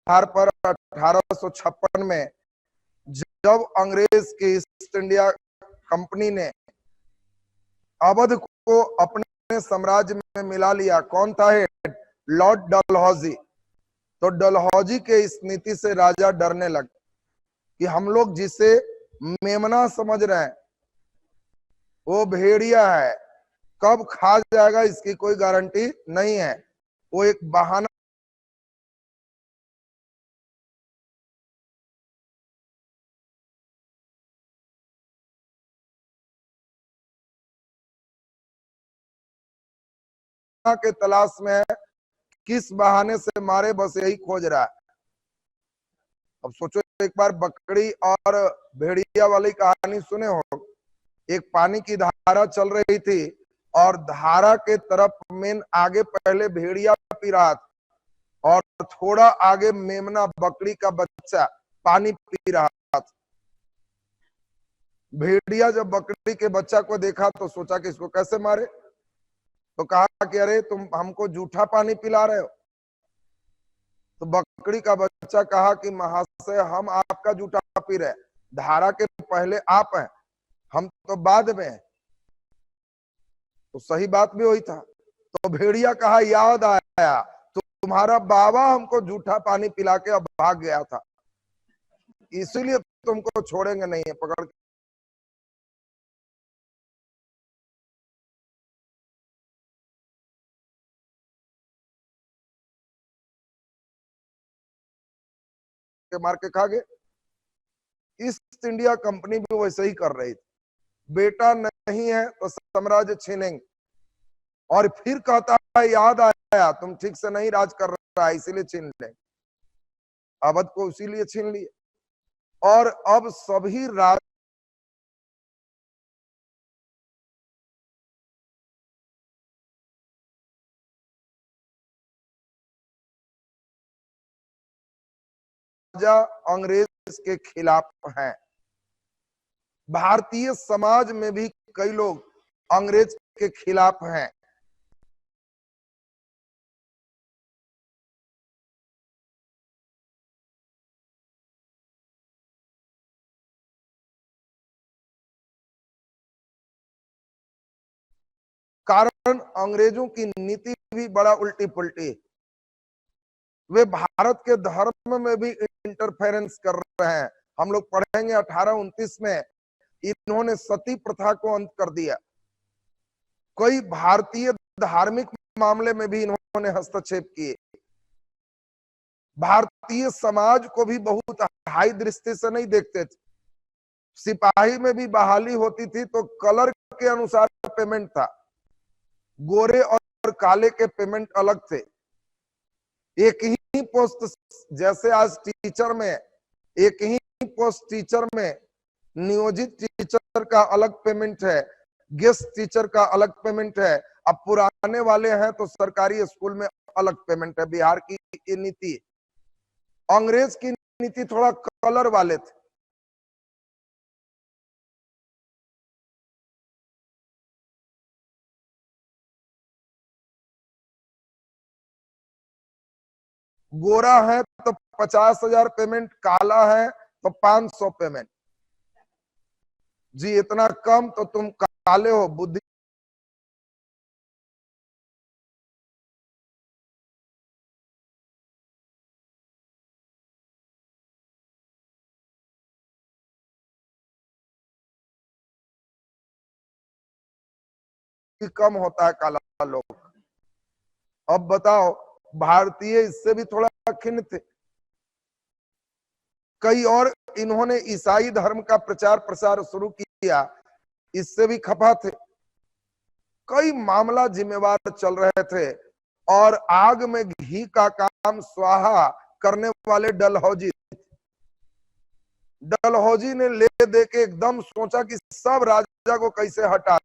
आधार पर 1856 में जब अंग्रेज की ईस्ट इंडिया कंपनी ने अवध को अपने साम्राज्य में मिला लिया, कौन था हेड? लॉर्ड डलहौजी। तो डलहौजी के इस नीति से राजा डरने लगे कि हम लोग जिसे मेमना समझ रहे हैं वो भेड़िया है, कब खा जाएगा इसकी कोई गारंटी नहीं है। वो एक बहाना के तलाश में है, किस बहाने से मारे, बस यही खोज रहा है। अब सोचो, एक बार बकरी और भेड़िया वाली कहानी सुने हो। एक पानी की धारा चल रही थी और धारा के तरफ मेन आगे पहले भेड़िया पी रहा था और थोड़ा आगे मेमना बकरी का बच्चा पानी पी रहा था। भेड़िया जब बकरी के बच्चा को देखा तो सोचा कि इसको कैसे मारे, तो कहा कि अरे तुम हमको जूठा पानी पिला रहे हो। तो बकरी का बच्चा कहा कि महाशय हम आपका जूठा पी रहे, धारा के पहले आप हैं, हम तो बाद में हैं। तो सही बात भी वही था। तो भेड़िया कहा याद आया, तो तुम्हारा बाबा हमको जूठा पानी पिला के अब भाग गया था, इसीलिए तुमको छोड़ेंगे नहीं है, पकड़ के मार के खा गए। ईस्ट इंडिया कंपनी भी वैसे ही कर रही थी, बेटा नहीं है तो साम्राज्य छीनेंगे, और फिर कहता है याद आया तुम ठीक से नहीं राज कर रहा है इसीलिए छीन लेंगे। अवध को इसीलिए छीन लिए और अब सभी राजा अंग्रेज के खिलाफ हैं। भारतीय समाज में भी कई लोग अंग्रेज के खिलाफ हैं। कारण अंग्रेजों की नीति भी बड़ा उल्टी पुल्टी, वे भारत के धर्म में भी इंटरफेरेंस कर रहे हैं। हम लोग पढ़ेंगे 1829 में इन्होंने सती प्रथा को अंत कर दिया। कई भारतीय धार्मिक मामले में भी इन्होंने हस्तक्षेप किए। भारतीय समाज को भी बहुत हाई दृष्टि से नहीं देखते थे। सिपाही में भी बहाली होती थी तो कलर के अनुसार पेमेंट था, गोरे और काले के पेमेंट अलग थे। एक ही पोस्ट, जैसे आज टीचर में एक ही पोस्ट टीचर में नियोजित टीचर का अलग पेमेंट है, गेस्ट टीचर का अलग पेमेंट है। अब पुराने वाले हैं तो सरकारी स्कूल में अलग पेमेंट है। बिहार की ये नीति, अंग्रेज की नीति थोड़ा कलर वाले थे। गोरा है तो 50,000 पेमेंट, काला है तो 500 पेमेंट। जी इतना कम तो तुम काले हो, बुद्धि कम होता है काला लोग। अब बताओ, भारतीय इससे भी थोड़ा खिन्न थे। कई और इन्होंने ईसाई धर्म का प्रचार प्रसार शुरू किया, इससे भी खफा थे। कई मामला जिम्मेवार चल रहे थे और आग में घी का काम स्वाहा करने वाले डलहौजी। डलहौजी ने ले दे के एकदम सोचा कि सब राजा को कैसे हटा,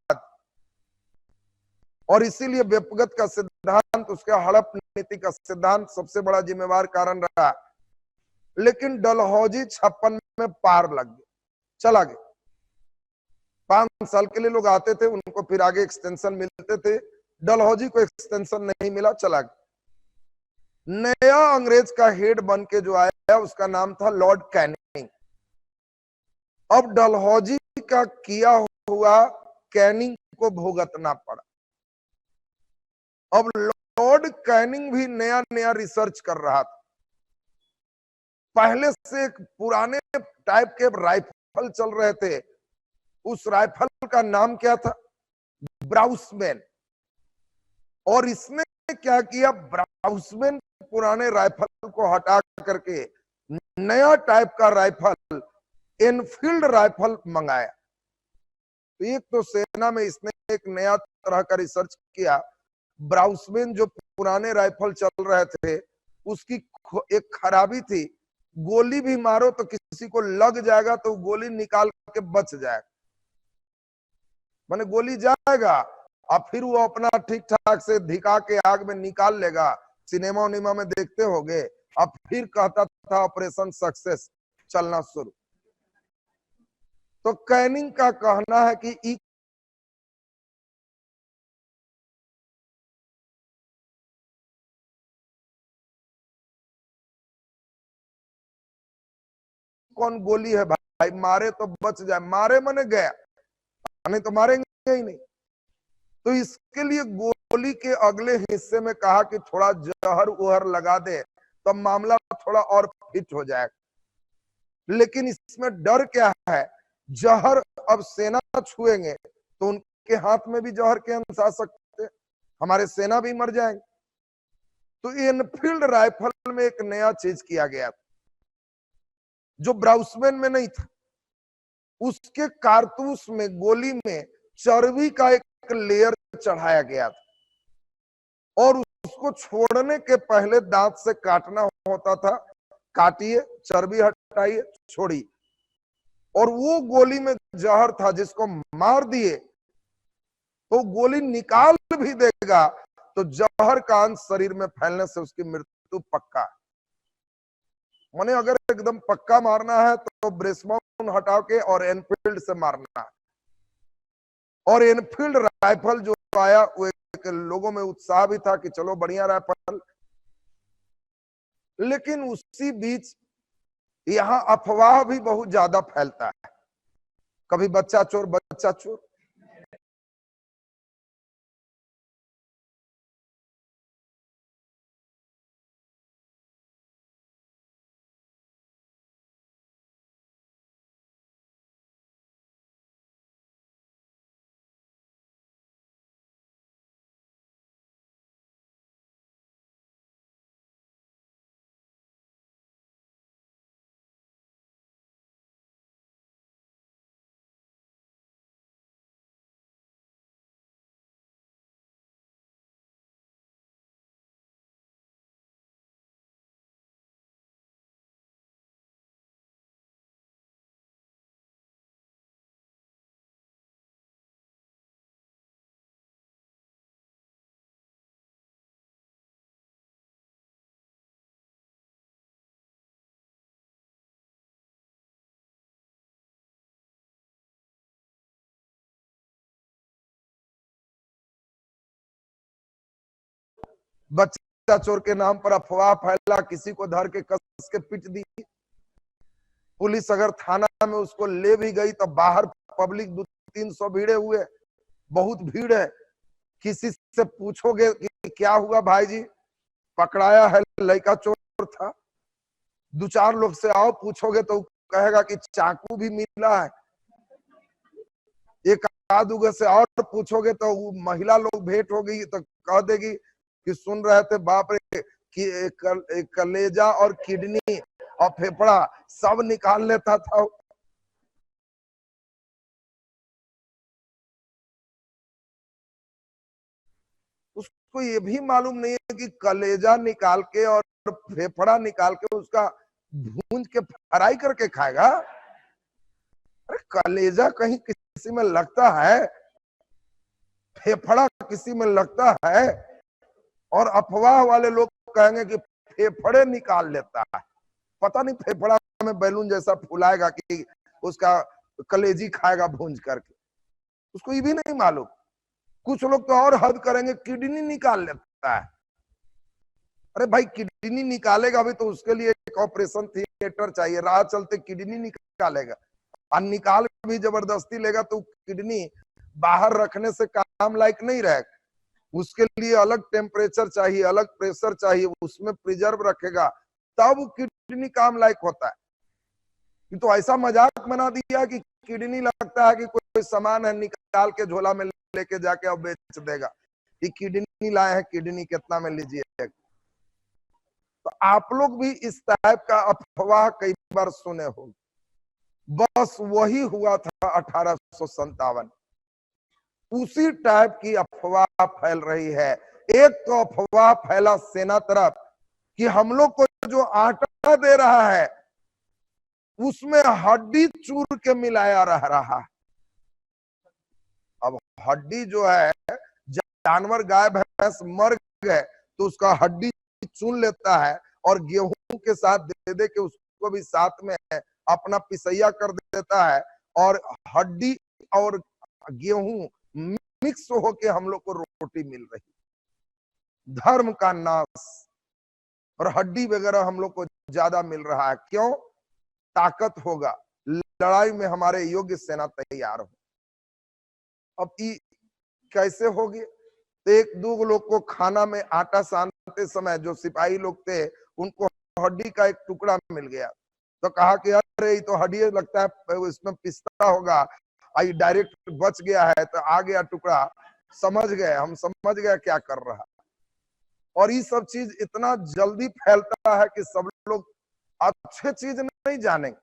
और इसीलिए व्यक्तिगत का सिद्धांत, उसके हड़प नीति का सिद्धांत सबसे बड़ा जिम्मेवार कारण रहा। लेकिन डलहौजी 56 में पार लग गया, चला गया। 5 साल के लिए लोग आते थे, उनको फिर आगे एक्सटेंशन मिलते थे। डलहौजी को एक्सटेंशन नहीं मिला, चला गया। नया अंग्रेज का हेड बन के जो आया उसका नाम था लॉर्ड कैनिंग। अब डलहौजी का किया हुआ कैनिंग को भुगतना पड़ा। अब लॉर्ड कैनिंग भी नया नया रिसर्च कर रहा था। पहले से एक पुराने टाइप के राइफल चल रहे थे, उस राइफल का नाम क्या था? ब्राउसमैन। और इसने क्या किया, ब्राउसमैन पुराने राइफल को हटा करके नया टाइप का राइफल, एनफील्ड राइफल मंगाया। तो एक तो सेना में इसने एक नया तरह का रिसर्च किया। ब्राउसमैन जो पुराने राइफल चल रहे थे उसकी एक खराबी थी, गोली भी मारो तो किसी को लग जाएगा तो गोली निकाल के बच जाएगा, माने गोली जाएगा और फिर वो अपना ठीक ठाक से धिका के आग में निकाल लेगा। सिनेमा उनिमा में देखते होंगे। अब फिर कहता था ऑपरेशन सक्सेस, चलना शुरू। तो कैनिंग का कहना है कि कौन गोली है भाई, मारे तो बच जाए, मारे मने गया, नहीं तो मारेंगे ही नहीं। तो इसके लिए गोली के अगले हिस्से में कहा कि थोड़ा जहर उहर लगा दे तो मामला थोड़ा और फिट हो जाएगा। लेकिन इसमें डर क्या है, जहर अब सेना छुएंगे तो उनके हाथ में भी जहर के अंश आ सकते, हमारे सेना भी मर जाएंगे। तो एनफील्ड राइफल में एक नया चीज किया गया जो ब्राउसमैन में नहीं था। उसके कारतूस में, गोली में चर्बी का एक लेयर चढ़ाया गया था और उसको छोड़ने के पहले दांत से काटना होता था। काटिए, चर्बी हटाइए, छोड़िए। और वो गोली में जहर था, जिसको मार दिए तो गोली निकाल भी देगा तो जहर का अंश शरीर में फैलने से उसकी मृत्यु पक्का है। माने अगर एकदम पक्का मारना है तो ब्रेसमाउंट हटा के और एनफील्ड से मारना है। और एनफील्ड राइफल जो आया वो एक लोगों में उत्साह भी था कि चलो बढ़िया राइफल। लेकिन उसी बीच यहाँ अफवाह भी बहुत ज्यादा फैलता है, कभी बच्चा चोर बच्चा चोर। बच्चा चोर के नाम पर अफवाह फैला, किसी को धर के कस के पीट दी। पुलिस अगर थाना में उसको ले भी गई तो बाहर पब्लिक 200-300 भीड़े हुए, बहुत भीड़ है। किसी से पूछोगे कि क्या हुआ भाई जी, पकड़ाया है, लड़का चोर था। 2-4 लोग से आओ पूछोगे तो कहेगा कि चाकू भी मिला है। एक आध से और पूछोगे तो महिला लोग भेंट हो गई तो कह देगी कि सुन रहे थे बाप रे कि कलेजा और किडनी और फेफड़ा सब निकाल लेता था। उसको ये भी मालूम नहीं है कि कलेजा निकाल के और फेफड़ा निकाल के उसका भूंज के फ्राई करके खाएगा। अरे कलेजा कहीं किसी में लगता है, फेफड़ा किसी में लगता है, और अफवाह वाले लोग कहेंगे कि फेफड़े निकाल लेता है। पता नहीं फेफड़ा में बैलून जैसा फुलाएगा कि उसका कलेजी खाएगा भूंज करके, उसको ये भी नहीं मालूम। कुछ लोग तो और हद करेंगे, किडनी निकाल लेता है। अरे भाई किडनी निकालेगा भी तो उसके लिए एक ऑपरेशन थिएटर चाहिए, राह चलते किडनी निकालेगा और निकाल भी जबरदस्ती लेगा तो किडनी बाहर रखने से काम लायक नहीं रहेगा। उसके लिए अलग टेम्परेचर चाहिए, अलग प्रेशर चाहिए, उसमें प्रिजर्व रखेगा तब किडनी काम लायक होता है। तो ऐसा मजाक बना दिया कि किडनी लगता है कि कोई सामान है, निकाल के झोला में लेके जाके अब बेच देगा कि किडनी लाए हैं, किडनी कितना में लीजिए। तो आप लोग भी इस टाइप का अफवाह कई बार सुने हो। बस वही हुआ था 1857, उसी टाइप की अफवाह फैल रही है। एक तो अफवाह फैला सेना तरफ कि हम लोग को जो आटा दे रहा है उसमें हड्डी चूर के मिलाया रह रहा है। अब हड्डी जो है, जानवर गाय भैंस मर गए तो उसका हड्डी चुन लेता है और गेहूं के साथ दे दे के उसको भी साथ में अपना पिसैया कर देता है और हड्डी और गेहूं मिक्स होके हम लोग को रोटी मिल रही। धर्म का नाश और हड्डी वगैरह हम लोग को ज्यादा मिल रहा है। क्यों? ताकत होगा, लड़ाई में हमारे योग्य सेना तैयार हो। अब ये कैसे होगी? तो एक दो लोग को खाना में आटा सानते समय जो सिपाही लोग थे उनको हड्डी का एक टुकड़ा मिल गया, तो कहा कि अरे ये तो हड्डी लगता है, इसमें पिस्ता होगा, आई डायरेक्ट बच गया है तो आ गया टुकड़ा। समझ गए, हम समझ गए क्या कर रहा। और ये सब चीज इतना जल्दी फैलता है कि सब लोग अच्छे चीज नहीं जानेंगे,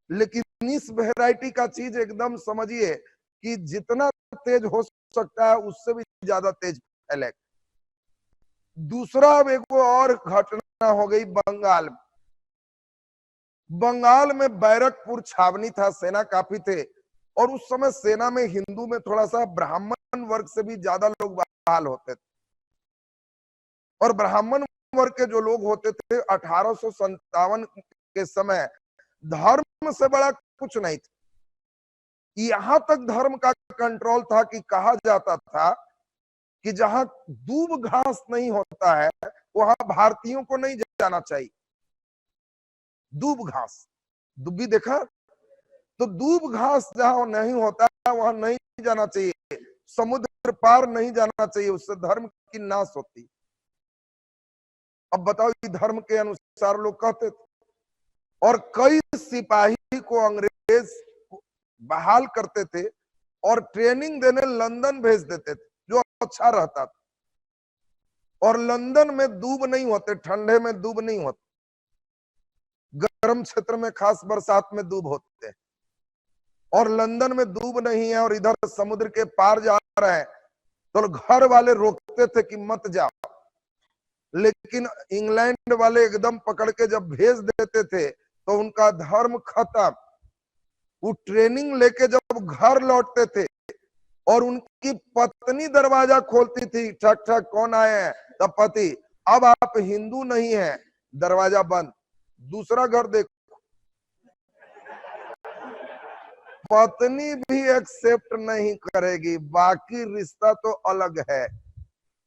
लेकिन इस वैरायटी का चीज एकदम समझिए कि जितना तेज हो सकता है उससे भी ज्यादा तेज फैलेगा। दूसरा अब एक और घटना हो गई बंगाल में। बंगाल में बैरकपुर छावनी था, सेना काफी थे और उस समय सेना में हिंदू में थोड़ा सा ब्राह्मण वर्ग से भी ज्यादा लोग बहाल होते थे। और ब्राह्मण वर्ग के जो लोग होते थे 1857 के समय धर्म से बड़ा कुछ नहीं था। यहां तक धर्म का कंट्रोल था कि कहा जाता था कि जहां दूब घास नहीं होता है वहां भारतीयों को नहीं जाना चाहिए। दूब घास, दुब्बी देखा? तो दूब घास जहां नहीं होता है वहां नहीं जाना चाहिए, समुद्र पार नहीं जाना चाहिए, उससे धर्म की नाश होती। अब बताओ, धर्म के अनुसार लोग कहते थे। और कई सिपाही को अंग्रेज बहाल करते थे और ट्रेनिंग देने लंदन भेज देते थे, जो अच्छा रहता था। और लंदन में दूब नहीं होते, ठंडे में दूब नहीं होते, गर्म क्षेत्र में खास बरसात में दूब होते हैं। और लंदन में दूब नहीं है और इधर समुद्र के पार जा रहे हैं तो घर वाले रोकते थे कि मत जाओ। लेकिन इंग्लैंड वाले एकदम पकड़ के जब भेज देते थे तो उनका धर्म खत्म। वो ट्रेनिंग लेके जब घर लौटते थे और उनकी पत्नी दरवाजा खोलती थी, ठक ठक कौन आए हैं, तब पति, अब आप हिंदू नहीं है, दरवाजा बंद, दूसरा घर देखो। पत्नी भी एक्सेप्ट नहीं करेगी, बाकी रिश्ता तो अलग है।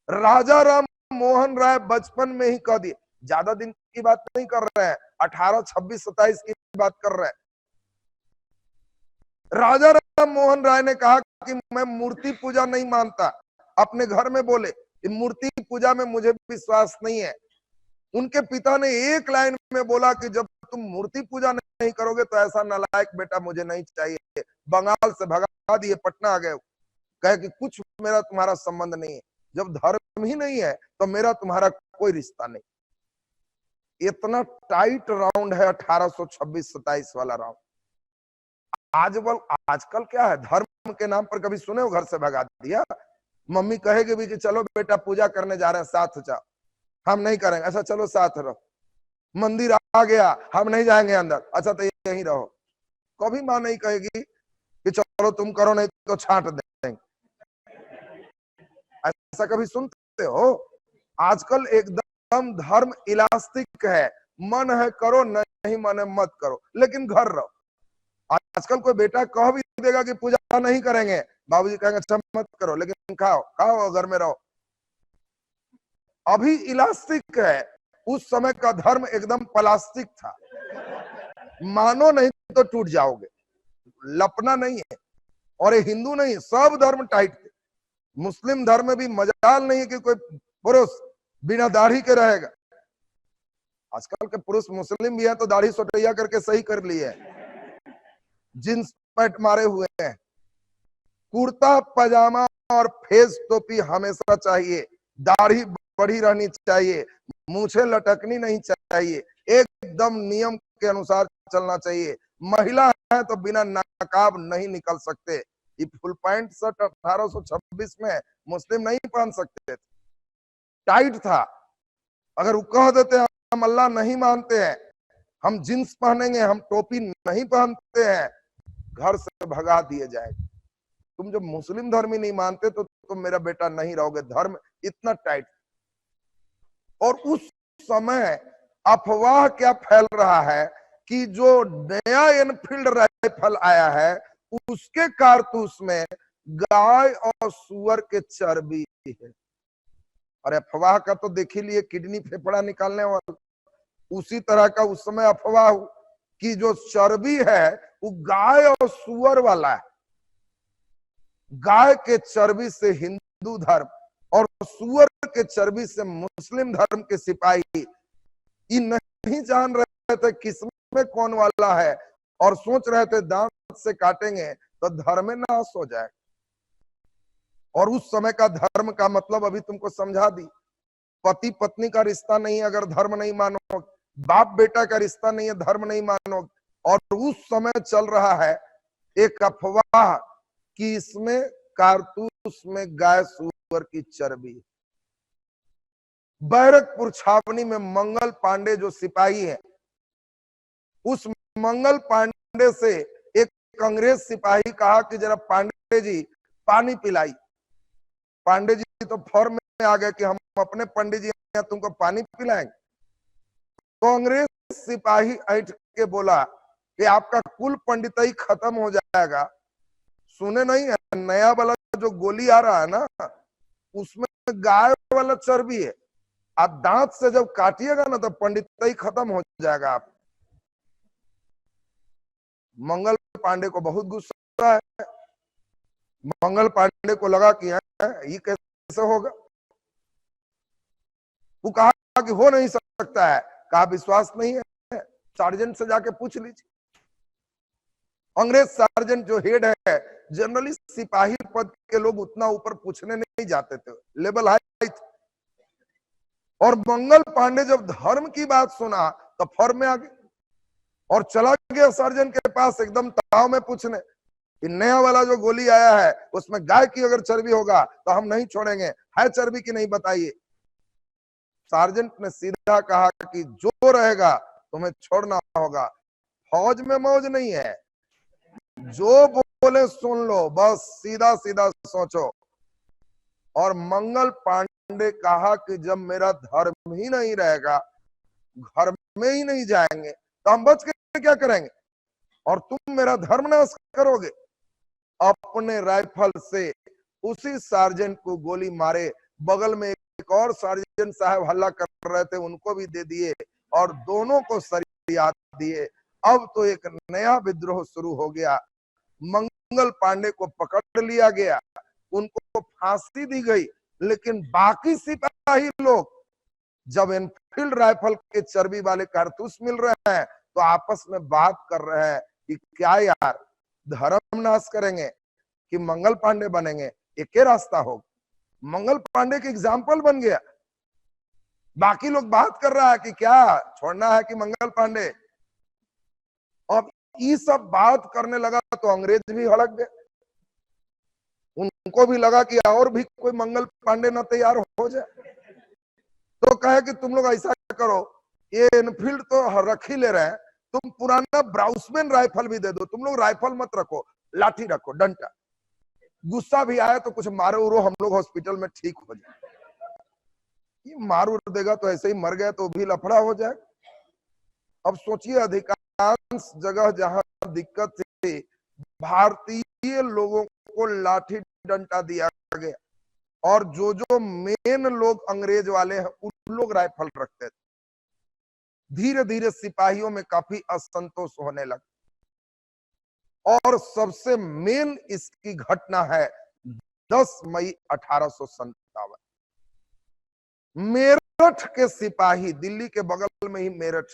राजा राम मोहन राय बचपन में ही कह दिए, ज्यादा दिन की बात नहीं कर रहे हैं, 18, 26, 27 की बात कर रहे हैं। राजा राम मोहन राय ने कहा कि मैं मूर्ति पूजा नहीं मानता। अपने घर में बोले मूर्ति पूजा में मुझे विश्वास नहीं है। उनके पिता ने एक लाइन में बोला कि जब तुम मूर्ति पूजा नहीं करोगे तो ऐसा नालायक बेटा मुझे नहीं चाहिए। बंगाल से भगा दिए, पटना आ गए, कहे कि कुछ मेरा तुम्हारा संबंध नहीं है। जब धर्म ही नहीं है तो मेरा तुम्हारा कोई रिश्ता नहीं। इतना टाइट राउंड है 1826-27 वाला राउंड। आजकल क्या है, धर्म के नाम पर कभी सुने हो घर से भगा दिया? मम्मी कहेगी भी कि चलो बेटा पूजा करने जा रहे हैं, साथ जाओ, हम नहीं करेंगे, अच्छा चलो साथ रहो। मंदिर आ गया, हम नहीं जाएंगे अंदर, अच्छा तो यहीं रहो। कभी माँ नहीं कहेगी कि चलो तुम करो नहीं तो छांट देंगे। ऐसा कभी सुनते हो? आजकल एकदम धर्म इलास्टिक है, मन है करो, नहीं मन है मत करो, लेकिन घर रहो। आजकल कोई बेटा कह भी देगा कि पूजा नहीं करेंगे, बाबूजी कहेंगे अच्छा मत करो, लेकिन खाओ खाओ घर में रहो। अभी इलास्टिक है, उस समय का धर्म एकदम प्लास्टिक था, मानो नहीं तो टूट जाओगे, लपना नहीं है। और ये हिंदू नहीं, सब धर्म टाइट थे। मुस्लिम धर्म में भी मजाल नहीं है कि कोई पुरुष बिना दाढ़ी के रहेगा। आजकल के पुरुष मुस्लिम भी हैं तो दाढ़ी सोटैया करके सही कर लिए है, जींस पैंट मारे हुए हैं। कुर्ता पजामा और फेस टोपी हमेशा चाहिए, दाढ़ी बड़ी रहनी चाहिए, मूछें लटकनी नहीं चाहिए, एकदम नियम के अनुसार चलना चाहिए। महिला है तो बिना नकाब नहीं निकल सकते। ये फुल पैंट शर्ट 1826 में मुस्लिम नहीं पहन सकते थे, टाइट था। अगर वो कह देते हैं हम अल्लाह नहीं मानते हैं, हम जींस पहनेंगे, हम टोपी नहीं पहनते हैं, घर से भगा दिए जाएंगे। तुम जब मुस्लिम धर्म ही नहीं मानते तो तुम मेरा बेटा नहीं रहोगे। धर्म इतना टाइट। और उस समय अफवाह क्या फैल रहा है कि जो नया एनफील्ड राइफल आया है उसके कारतूस में गाय और सुअर के चर्बी है। और अफवाह का तो देख ही लिए, किडनी फेफड़ा निकालने वाला। उसी तरह का उस समय अफवाह कि जो चर्बी है वो गाय और सुअर वाला है। गाय के चर्बी से हिंदू धर्म और सुअर के चर्बी से मुस्लिम धर्म के सिपाही ये नहीं जान रहे थे किसमें कौन वाला है, और सोच रहे थे दांत से काटेंगे तो धर्म नाश हो जाए। और उस समय का धर्म का मतलब अभी तुमको समझा दी। पति पत्नी का रिश्ता नहीं अगर धर्म नहीं मानो, बाप बेटा का रिश्ता नहीं है धर्म नहीं मानो। और उस समय चल रहा है एक अफवाह कि इसमें कारतूस में गाय सुअर की चर्बी। बैरकपुर छावनी में मंगल पांडे जो सिपाही है, उस मंगल पांडे से एक अंग्रेज सिपाही कहा कि जरा पांडे जी पानी पिलाई। पांडे जी तो फौरन में आ गए कि हम अपने पंडित जी हैं, तुमको पानी पिलाएंगे। तो अंग्रेज सिपाही ऐठ के बोला कि आपका कुल पंडिताई खत्म हो जाएगा। सुने नहीं है, नया वाला जो गोली आ रहा है ना उसमें गाय वाला चर्बी है। आप दांत से जब काटिएगा ना तो पंडिताई खत्म हो जाएगा। आप मंगल पांडे को बहुत गुस्सा है। मंगल पांडे को लगा कि ये कैसे होगा। वो कहा कि हो नहीं सकता है। कहा विश्वास नहीं है, सार्जेंट से जाके पूछ लीजिए। अंग्रेज सार्जेंट जो हेड है, जनरली सिपाही पद के लोग उतना ऊपर पूछने नहीं जाते थे, लेवल हाई थे। और मंगल पांडे जब धर्म की बात सुना तो फौरन में आ गए और चला गया सार्जेंट के पास एकदम ताव में पूछने कि नया वाला जो गोली आया है उसमें गाय की अगर चर्बी होगा तो हम नहीं छोड़ेंगे, है चर्बी की नहीं बताइए। सार्जेंट ने सीधा कहा कि जो रहेगा तुम्हें छोड़ना होगा, फौज में मौज नहीं है, जो बोले सुन लो, बस सीधा सीधा सोचो। और मंगल पांडे कहा कि जब मेरा धर्म ही नहीं रहेगा, घर में ही नहीं जाएंगे तो हम बच के क्या करेंगे, और तुम मेरा धर्म नाश करोगे। अपने राइफल से उसी सार्जेंट को गोली मारे। बगल में एक और सार्जेंट साहब हल्ला कर रहे थे, उनको भी दे दिए और दोनों को सरिया दिए। अब तो एक नया विद्रोह शुरू हो गया। मंगल पांडे को पकड़ लिया गया, उनको फांसी दी गई। लेकिन बाकी सिपाही लोग जब एनफील्ड राइफल के चर्बी वाले कारतूस मिल रहे हैं तो आपस में बात कर रहे हैं कि क्या यार धर्म नाश करेंगे कि मंगल पांडे बनेंगे, एक ही रास्ता हो। मंगल पांडे के एग्जाम्पल बन गया। बाकी लोग बात कर रहा है कि क्या छोड़ना है कि मंगल पांडे। अब ये सब बात करने लगा तो अंग्रेज भी हड़क गए। उनको भी लगा कि और भी कोई मंगल पांडे ना तैयार हो जाए। तो कहे कि तुम लोग ऐसा करो, ये एनफील्ड तो रख ही ले रहे हैं, तुम पुराना ब्राउसमैन राइफल भी दे दो, तुम लोग राइफल मत रखो, लाठी रखो, डंडा। गुस्सा भी आया तो कुछ मारो उरो, हम लोग हॉस्पिटल में ठीक हो जाए। ये मार उड़ देगा तो ऐसे ही मर गया तो भी लफड़ा हो जाए। अब सोचिए अधिकांश जगह जहां दिक्कत थी, भारतीय लोगों को लाठी डंडा दिया गया, और जो जो मेन लोग अंग्रेज वाले हैं उन लोग राइफल रखते थे। धीरे धीरे सिपाहियों में काफी असंतोष होने लगा। और सबसे मेन इसकी घटना है 10 मई 1857। मेरठ के सिपाही, दिल्ली के बगल में ही मेरठ,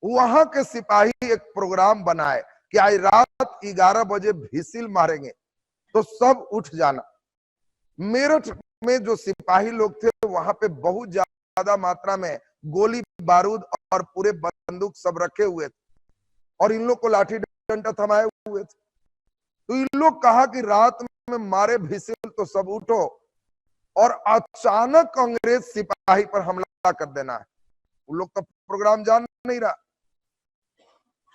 वहां के सिपाही एक प्रोग्राम बनाए कि आज रात 11 बजे व्हिसिल मारेंगे तो सब उठ जाना। मेरठ में जो सिपाही लोग थे वहां पे बहुत ज्यादा मात्रा में गोली बारूद और पूरे बंदूक सब रखे हुए थे और इन लोग को लाठी डंडा थमाए हुए थे। तो इन लोग कहा कि रात में मारे व्हिसिल तो सब उठो और अचानक अंग्रेज सिपाही पर हमला कर देना है। उन लोग तो प्रोग्राम जान नहीं रहा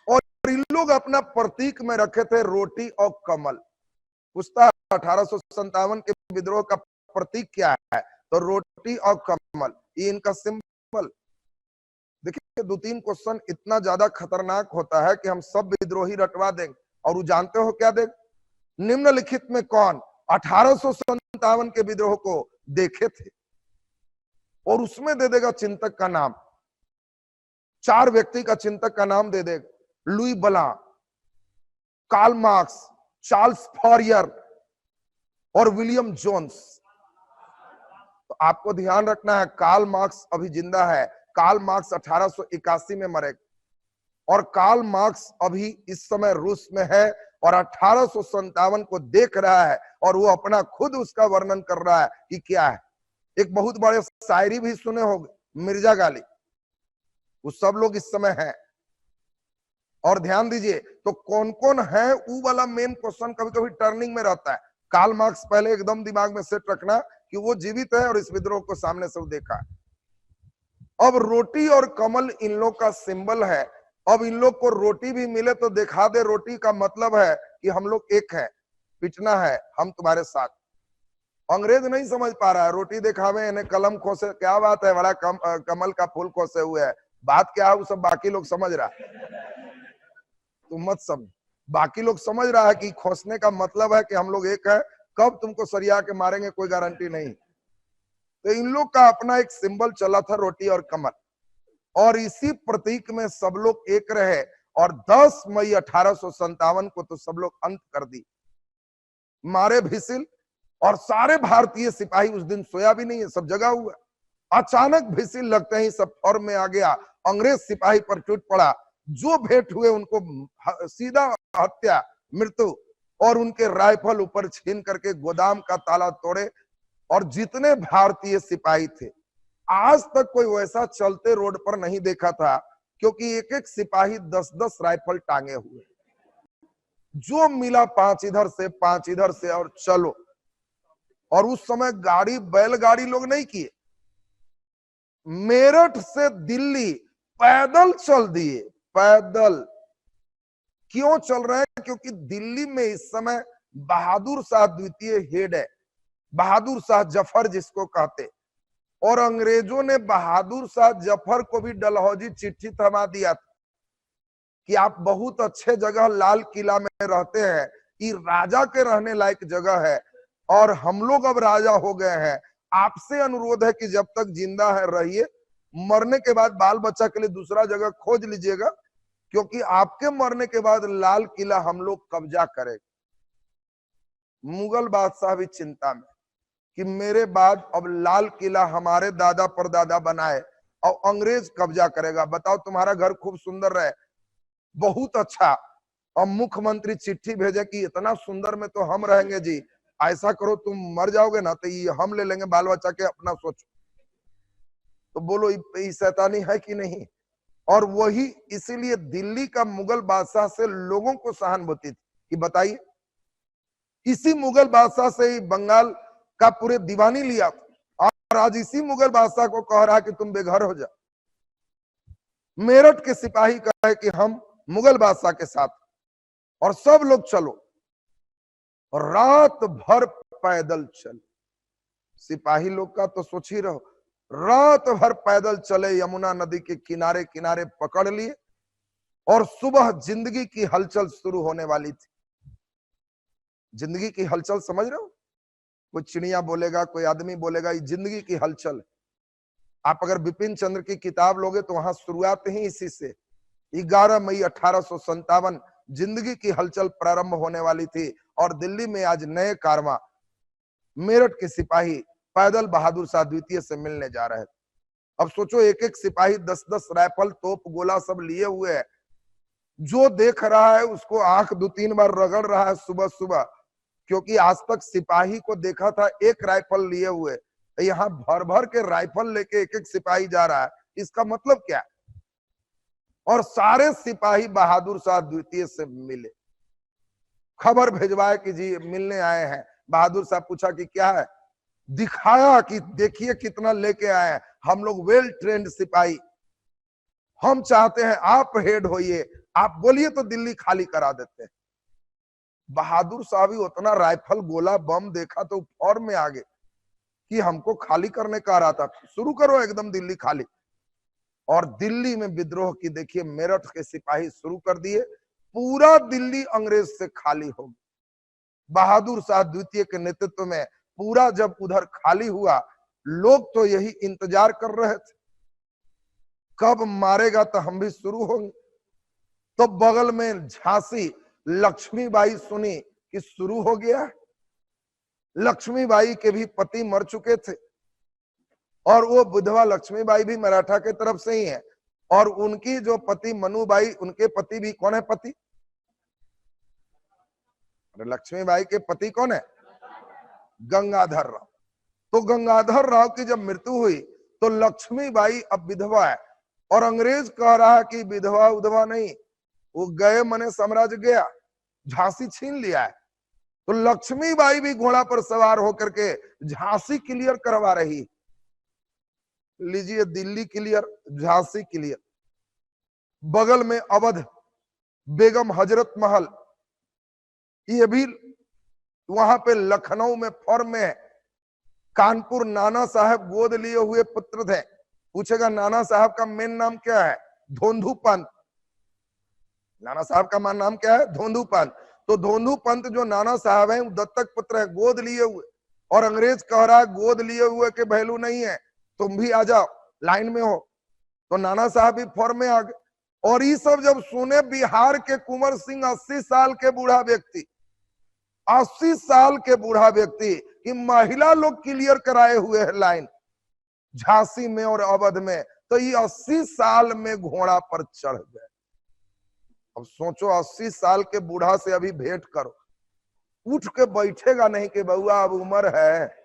और इन लोग अपना प्रतीक में रखे थे रोटी और कमल। पूछता 1857 के विद्रोह का प्रतीक क्या है, तो रोटी और कमल, ये इनका सिंबल। देखिए 2-3 क्वेश्चन इतना ज्यादा खतरनाक होता है कि हम सब विद्रोही रटवा देंगे। और वो जानते हो क्या देख, निम्नलिखित में कौन 1857 के विद्रोह को देखे थे, और उसमें दे देगा चिंतक का नाम, 4 व्यक्ति का चिंतक का नाम दे देगा, लुई बला, कार्ल मार्क्स, चार्ल्स फॉरियर और विलियम जोन्स। तो आपको ध्यान रखना है कार्ल मार्क्स अभी जिंदा है। कार्ल मार्क्स 1881 में मरे और कार्ल मार्क्स अभी इस समय रूस में है और 1857 को देख रहा है और वो अपना खुद उसका वर्णन कर रहा है कि क्या है। एक बहुत बड़े शायरी भी सुने होंगे, मिर्जा गालिब, वो सब लोग इस समय हैं। और ध्यान दीजिए तो कौन कौन है, वो वाला मेन क्वेश्चन कभी कभी टर्निंग में रहता है। कार्ल मार्क्स पहले एकदम दिमाग में सेट रखना कि वो जीवित है और इस विद्रोह को सामने से देखा है। अब रोटी और कमल इन लोग का सिंबल है। अब इन लोग को रोटी भी मिले तो दिखा दे, रोटी का मतलब है कि हम लोग एक हैं, पिटना है, हम तुम्हारे साथ। अंग्रेज नहीं समझ पा रहा है, रोटी दिखावे इन्हें कलम खोसे, क्या बात है, बड़ा कमल का फूल खोसे हुए है, बात क्या है वो सब बाकी लोग समझ रहा है, तुम मत समझ। बाकी लोग समझ रहा है कि खोसने का मतलब है कि हम लोग एक है, कब तुमको सरिया के मारेंगे कोई गारंटी नहीं। तो इन लोग का अपना एक सिंबल चला था, रोटी और कमल, और इसी प्रतीक में सब लोग एक रहे। और 10 मई 1857 को तो सब लोग अंत कर दी, मारे व्हिसिल, और सारे भारतीय सिपाही उस दिन सोया भी नहीं है, सब जगा हुआ। अचानक व्हिसिल लगते ही सब फॉर्म में आ गया, अंग्रेज सिपाही पर टूट पड़ा, जो भेंट हुए उनको सीधा हत्या, मृत्यु, और उनके राइफल ऊपर छीन करके गोदाम का ताला तोड़े। और जितने भारतीय सिपाही थे, आज तक कोई वैसा चलते रोड पर नहीं देखा था, क्योंकि एक एक सिपाही 10-10 राइफल टांगे हुए, जो मिला 5 इधर से 5 इधर से और चलो। और उस समय गाड़ी, बैलगाड़ी लोग नहीं किए, मेरठ से दिल्ली पैदल चल दिए, पैदल। क्यों चल रहे हैं, क्योंकि दिल्ली में इस समय बहादुर शाह द्वितीय हेड है, बहादुर शाह जफर जिसको कहते, और अंग्रेजों ने बहादुर शाह जफर को भी डलहौजी चिट्ठी थमा दिया था कि आप बहुत अच्छे जगह लाल किला में रहते हैं, ये राजा के रहने लायक जगह है और हम लोग अब राजा हो गए हैं, आपसे अनुरोध है कि जब तक जिंदा है रहिए, मरने के बाद बाल बच्चा के लिए दूसरा जगह खोज लीजिएगा, क्योंकि आपके मरने के बाद लाल किला हम लोग कब्जा करेंगे। मुगल बादशाह भी चिंता में कि मेरे बाद अब लाल किला हमारे दादा परदादा बनाए और अंग्रेज कब्जा करेगा। बताओ, तुम्हारा घर खूब सुंदर रहे, बहुत अच्छा, और मुख्यमंत्री चिट्ठी भेजे कि इतना सुंदर में तो हम रहेंगे जी, ऐसा करो तुम मर जाओगे ना तो ये हम ले लेंगे बाल बच्चा के, अपना सोचो। तो बोलो ये शैतानी है कि नहीं। और वही इसीलिए दिल्ली का मुगल बादशाह से लोगों को सहानुभूति थी कि बताइए, इसी मुगल बादशाह से ही बंगाल का पूरे दीवानी लिया, और आज इसी मुगल बादशाह को कह रहा कि तुम बेघर हो जा। मेरठ के सिपाही कहे कि हम मुगल बादशाह के साथ, और सब लोग चलो, और रात भर पैदल चल। सिपाही लोग का तो सोच ही रहो, रात भर पैदल चले, यमुना नदी के किनारे किनारे पकड़ लिए, और सुबह जिंदगी की हलचल शुरू होने वाली थी। जिंदगी की हलचल समझ रहे हो, कोई चिड़िया बोलेगा, कोई आदमी बोलेगा, ये जिंदगी की हलचल। आप अगर बिपिन चंद्र की किताब लोगे तो वहां शुरुआत ही इसी से 11 मई 1857 जिंदगी की हलचल प्रारंभ होने वाली थी और दिल्ली में आज नए कारवां मेरठ के सिपाही पैदल बहादुर शाह द्वितीय से मिलने जा रहे थे। अब सोचो एक एक सिपाही 10-10 राइफल तोप गोला सब लिए हुए है। जो देख रहा है उसको आंख 2-3 बार रगड़ रहा है सुबह सुबह, क्योंकि आज तक सिपाही को देखा था एक राइफल लिए हुए, यहाँ भर भर के राइफल लेके एक एक सिपाही जा रहा है। इसका मतलब क्या है? और सारे सिपाही बहादुर शाह द्वितीय से मिले, खबर भेजवाए कि जी मिलने आए हैं। बहादुर साहब पूछा कि क्या है, दिखाया कि देखिए कितना लेके आए हैं, हम लोग वेल ट्रेंड सिपाही, हम चाहते हैं आप हेड होइए, आप बोलिए तो दिल्ली खाली करा देते हैं। बहादुर साहब ही उतना राइफल गोला बम देखा तो फौरन में आगे कि हमको खाली करने का रहा था, शुरू करो एकदम दिल्ली खाली। और दिल्ली में विद्रोह की देखिए मेरठ के सिपाही शुरू कर दिए, पूरा दिल्ली अंग्रेज से खाली हो गया। बहादुर शाह द्वितीय के नेतृत्व में पूरा जब उधर खाली हुआ, लोग तो यही इंतजार कर रहे थे कब मारेगा तो हम भी शुरू होंगे। तो बगल में झांसी लक्ष्मीबाई सुनी कि शुरू हो गया। लक्ष्मीबाई के भी पति मर चुके थे और वो विधवा लक्ष्मीबाई भी मराठा के तरफ से ही है, और उनकी जो पति मनुबाई, उनके पति भी कौन है पति? लक्ष्मीबाई के पति कौन है? गंगाधर राव। तो गंगाधर राव की जब मृत्यु हुई तो लक्ष्मीबाई अब विधवा है, और अंग्रेज कह रहा है कि विधवा उधवा नहीं, वो गए मने साम्राज्य गया, झांसी छीन लिया है। तो लक्ष्मीबाई भी घोड़ा पर सवार होकर के झांसी क्लियर करवा रही। लीजिए दिल्ली क्लियर, झांसी क्लियर, बगल में अवध बेगम हजरत महल, ये भी वहां पे लखनऊ में फॉर्म में है। कानपुर नाना साहब गोद लिए हुए पुत्र थे। पूछेगा नाना साहब का मेन नाम क्या है? धोंधू पंत। नाना साहब का मान नाम क्या है? धोंधू पंत। तो धोंधू पंत जो नाना साहब है दत्तक पुत्र है, गोद लिए हुए, और अंग्रेज कह रहा है गोद लिए हुए के वैल्यू नहीं है, तुम भी आ जाओ, लाइन में हो। तो नाना साहब भी फॉर्म में आ गए। और ये सब जब सुने बिहार के कुंवर सिंह 80 साल के बूढ़ा व्यक्ति, 80 साल के बूढ़ा व्यक्ति कि महिला लोग क्लियर कराए हुए है लाइन झांसी में और अवध में, तो ये 80 साल में घोड़ा पर चढ़ गए। अब सोचो 80 साल के बूढ़ा से अभी भेंट करो, उठ के बैठेगा नहीं कि बउआ अब उम्र है।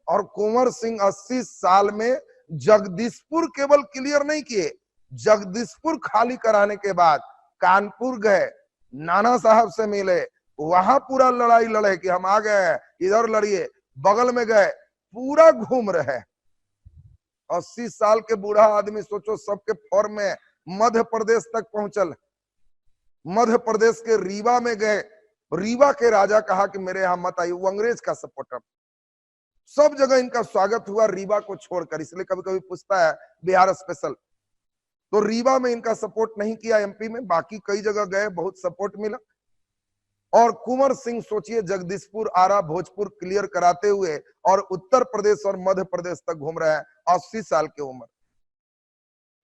और कुंवर सिंह 80 साल में जगदीशपुर केवल क्लियर नहीं किए, जगदीशपुर खाली कराने के बाद कानपुर गए, नाना साहब से मिले, वहां पूरा लड़ाई लड़े कि हम आ गए, इधर लड़िए, बगल में गए, पूरा घूम रहे। 80 साल के बूढ़ा आदमी सोचो सबके फॉर्म में मध्य प्रदेश तक पहुंचल। मध्य प्रदेश के रीवा में गए, रीवा के राजा कहा कि मेरे यहां मत आइए, वो अंग्रेज का सपोर्टर, सब जगह इनका स्वागत हुआ रीवा को छोड़कर। इसलिए कभी कभी पूछता है बिहार स्पेशल, तो रीवा में इनका सपोर्ट नहीं किया, एमपी में बाकी कई जगह गए, बहुत सपोर्ट मिला। और कुंवर सिंह सोचिए जगदीशपुर, आरा, भोजपुर क्लियर कराते हुए और उत्तर प्रदेश और मध्य प्रदेश तक घूम रहे हैं, 80 साल की उम्र।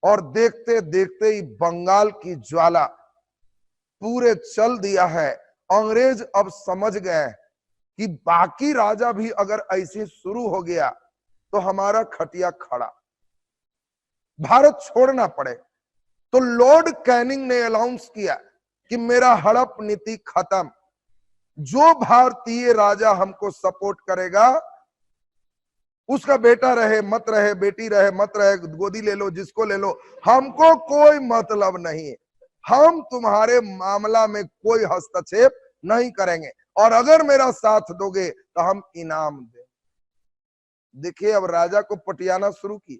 और देखते देखते ही बंगाल की ज्वाला पूरे चल दिया है। अंग्रेज अब समझ गए कि बाकी राजा भी अगर ऐसे शुरू हो गया तो हमारा खटिया खड़ा, भारत छोड़ना पड़े। तो लॉर्ड कैनिंग ने अनाउंस किया कि मेरा हड़प नीति खत्म, जो भारतीय राजा हमको सपोर्ट करेगा, उसका बेटा रहे मत रहे, बेटी रहे मत रहे, गोदी ले लो जिसको ले लो, हमको कोई मतलब नहीं, हम तुम्हारे मामला में कोई हस्तक्षेप नहीं करेंगे, और अगर मेरा साथ दोगे तो हम इनाम दें। देखिए अब राजा को पटियाना शुरू की,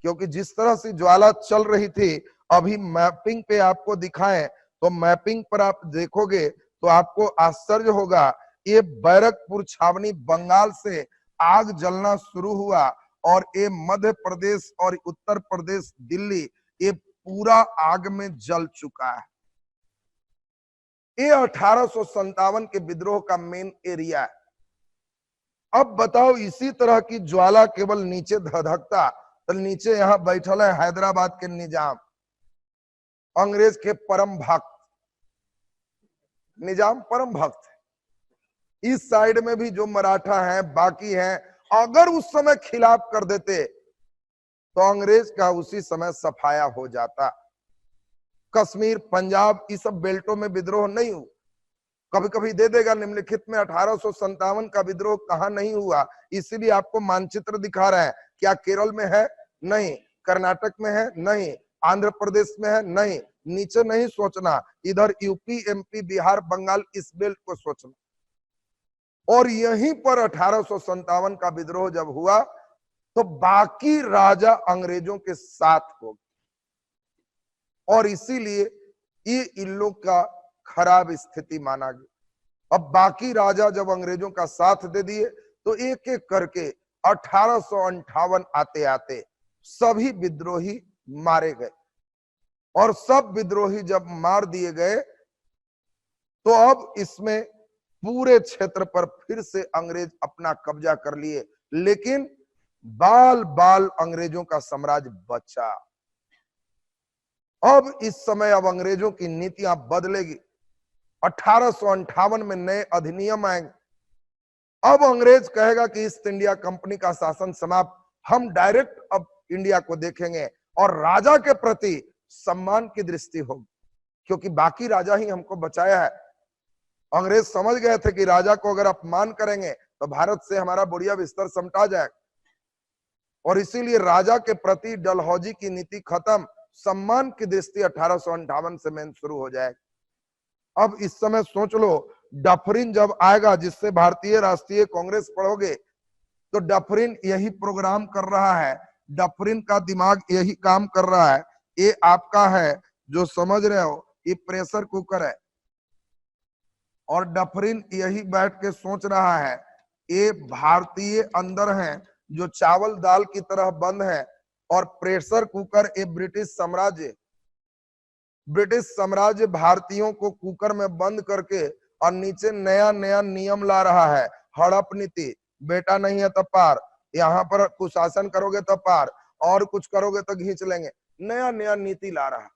क्योंकि जिस तरह से ज्वाला चल रही थी, अभी मैपिंग पे आपको दिखाएं तो मैपिंग पर आप देखोगे तो आपको आश्चर्य होगा। ये बैरकपुर छावनी बंगाल से आग जलना शुरू हुआ, और ये मध्य प्रदेश और उत्तर प्रदेश दिल्ली ये पूरा आग में जल चुका है। ये 1857 के विद्रोह का मेन एरिया है। अब बताओ इसी तरह की ज्वाला केवल नीचे धधकता तो नीचे यहाँ बैठल है हैदराबाद के निजाम, अंग्रेज के परम भक्त। निजाम परम भक्त है। इस साइड में भी जो मराठा हैं बाकी हैं, अगर उस समय खिलाफ कर देते तो अंग्रेज का उसी समय सफाया हो जाता। कश्मीर, पंजाब, इस सब बेल्टों में विद्रोह नहीं हुआ। कभी कभी दे देगा निम्नलिखित में 1857 का विद्रोह कहां नहीं हुआ, इसीलिए आपको मानचित्र दिखा रहे हैं। क्या केरल में है? नहीं। कर्नाटक में है? नहीं। आंध्र प्रदेश में है? नहीं। नीचे नहीं सोचना, इधर यूपी, एमपी, बिहार, बंगाल, इस बेल्ट को सोचना। और यहीं पर 1857 का विद्रोह जब हुआ तो बाकी राजा अंग्रेजों के साथ हो गए और इसीलिए ये इन लोग का खराब स्थिति माना गया। अब बाकी राजा जब अंग्रेजों का साथ दे दिए तो एक एक करके 1858 आते आते सभी विद्रोही मारे गए और सब विद्रोही जब मार दिए गए तो अब इसमें पूरे क्षेत्र पर फिर से अंग्रेज अपना कब्जा कर लिए, लेकिन बाल बाल अंग्रेजों का साम्राज्य बचा। अब इस समय अब अंग्रेजों की नीतियां बदलेगी। 1858 में नए अधिनियम आएंगे। अब अंग्रेज कहेगा कि ईस्ट इंडिया कंपनी का शासन समाप्त, हम डायरेक्ट अब इंडिया को देखेंगे और राजा के प्रति सम्मान की दृष्टि होगी, क्योंकि बाकी राजा ही हमको बचाया है। अंग्रेज समझ गए थे कि राजा को अगर अपमान करेंगे तो भारत से हमारा बुढ़िया बिस्तर समटा जाएगा और इसीलिए राजा के प्रति डलहौजी की नीति खत्म, सम्मान की दृष्टि 1858 से मेन शुरू हो जाएगी। अब इस समय सोच लो, डफरिन जब आएगा, जिससे भारतीय राष्ट्रीय कांग्रेस पढ़ोगे, तो डफरिन यही प्रोग्राम कर रहा है, डफरिन का दिमाग यही काम कर रहा है। ये आपका है जो समझ रहे हो, ये प्रेशर कुकर है और डफरिन यही बैठ के सोच रहा है। ये भारतीय अंदर हैं जो चावल दाल की तरह बंद है और प्रेशर कुकर ये ब्रिटिश साम्राज्य भारतीयों को कुकर में बंद करके और नीचे नया नया नियम ला रहा है। हड़प नीति, बेटा नहीं है तो पार, यहाँ पर कुशासन करोगे तो पार, और कुछ करोगे तो खींच लेंगे। नया नया नीति ला रहा है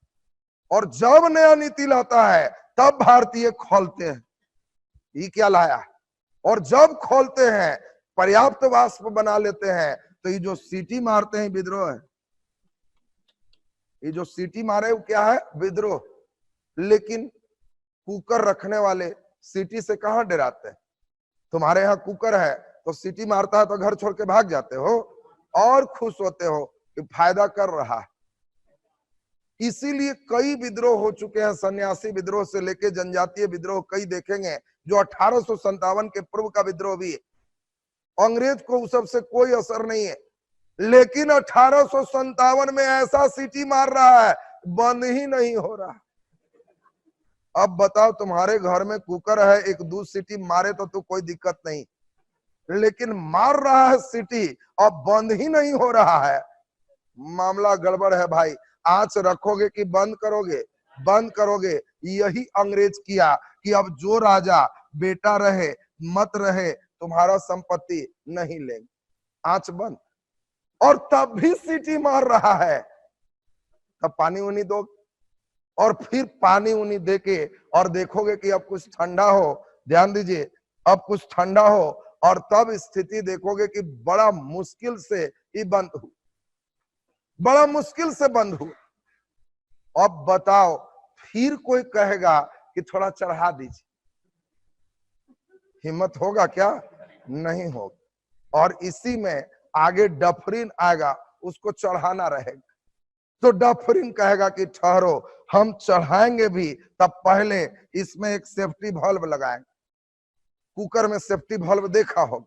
और जब नया नीति लाता है तब भारतीय खोलते हैं ये क्या लाया है, और जब खोलते हैं पर्याप्त वाष्प बना लेते हैं तो ये जो सीटी मारते हैं विद्रोह है। ये जो सीटी मारे वो क्या है? विद्रोह। लेकिन कुकर रखने वाले सीटी से कहां डराते हैं? तुम्हारे यहाँ कुकर है तो सीटी मारता है तो घर छोड़ के भाग जाते हो और खुश होते हो कि फायदा कर रहा है। इसीलिए कई विद्रोह हो चुके हैं, सन्यासी विद्रोह से लेके जनजातीय विद्रोह कई देखेंगे, जो 1857 के पूर्व का विद्रोह भी है। अंग्रेज को उस सब से कोई असर नहीं है, लेकिन 1857 में ऐसा सीटी मार रहा है बंद ही नहीं हो रहा। अब बताओ, तुम्हारे घर में कुकर है, एक दूध सीटी मारे तो कोई दिक्कत नहीं, लेकिन मार रहा है सीटी और बंद ही नहीं हो रहा है। मामला गड़बड़ है भाई। आंच रखोगे कि बंद करोगे? बंद करोगे। यही अंग्रेज किया कि अब जो राजा बेटा रहे मत रहे, तुम्हारा संपत्ति नहीं लेंगे, आंच बंद। और तब भी सीटी मार रहा है, तब पानी उनी दो और फिर पानी उनी देके और देखोगे कि अब कुछ ठंडा हो, ध्यान दीजिए, अब कुछ ठंडा हो और तब स्थिति देखोगे कि बड़ा मुश्किल से ये बंद हुआ, बड़ा मुश्किल से बंद हुआ। अब बताओ, फिर कोई कहेगा कि थोड़ा चढ़ा दीजिए, हिम्मत होगा क्या? नहीं होगा। और इसी में आगे डफरिन आएगा, उसको चढ़ाना रहेगा, तो डफरिन कहेगा कि ठहरो, हम चढ़ाएंगे भी, तब पहले इसमें एक सेफ्टी वाल्व लगाएंगे। कुकर में सेफ्टी वाल्व देखा हो